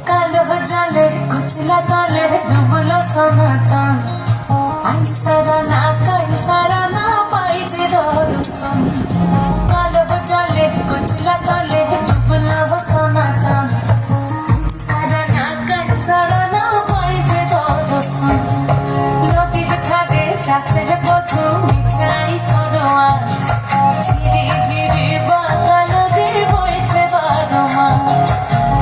কালো জলে কুচলা তলে ডুবলো সনাতন, আজ সারা না কাল সারা না পাই যে দর্শন। কালো জলে কুচলা তলে ডুবলো সনাতন, আজ সারা না কাল সারা না পাই যে দর্শন। নদীর ধারে চাষের পথু মিঠাই করো আজ, ঝিরি ঝিরি বাঁকা নদী বইছে 12 মাস।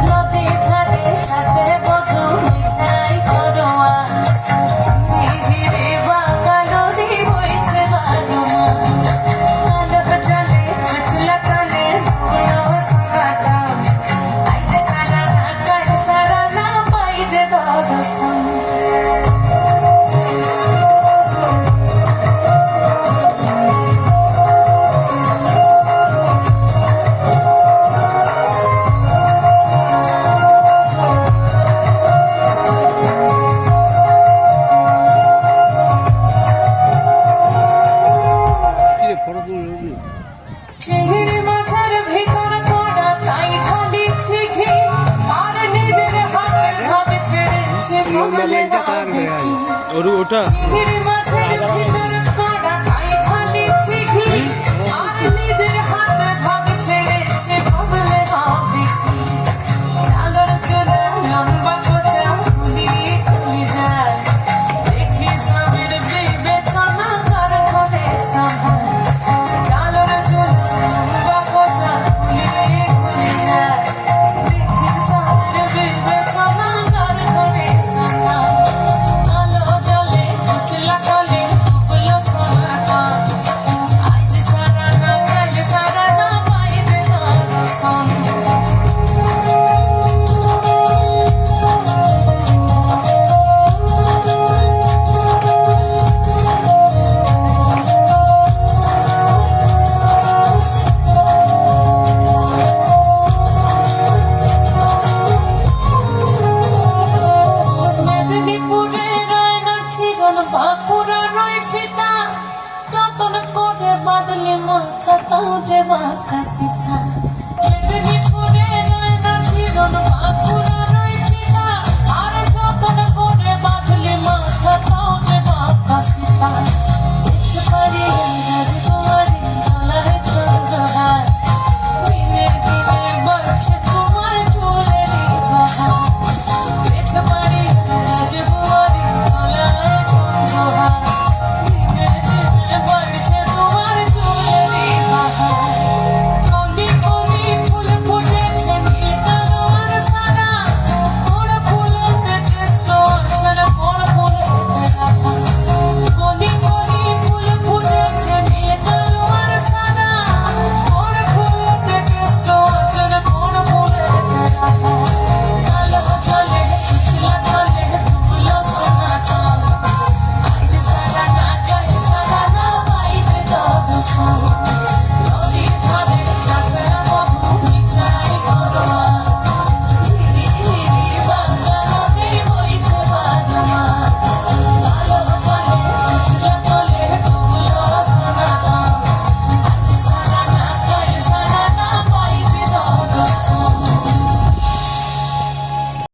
নদীর ধারে চাষের পথু মিঠাই করো আজ, ঝিরি ঝিরি বাঁকা নদী বইছে 12 মাস। কালো জলে কুচলা তলে ডুবলো সনাতন, আজ সারা না কাল সারা না পাই যে দর্শন। চিংড়ি মাছের ভিতর কড়া তাই ঢালিছে ঘি, আর নিজের হাতে ভাগ ছেড়েছে বলে ভাবে কি। চিংড়ি মাছের ভিতর কড়া তাই ঢালিছে ঘি, আর নিজের হাতে ভাগ ছেড়েছে বলে ভাবে কি। চাদর চুলে লম্বা কোচা ফুলিয়ে খুলে যায়, দেখি স্বামীর বিবেচনা কার ঘরে সভায়। চাদর চুলে লম্বা কোচা ফুলিয়ে খুলে যায়, দেখি স্বামীর বিবেচনা কার ঘরে সভায়। কালো জলে কুচলা তলে ডুবলো সনাতন, আজ সারা না কাল সারা না পাই যে দর্শন। মেদিনীপুরে রয় না চিরন, বাঁকুড়া রয় ফিতা, যতন করে বাদলে মাথা তাও যে বাঁকা সিধা।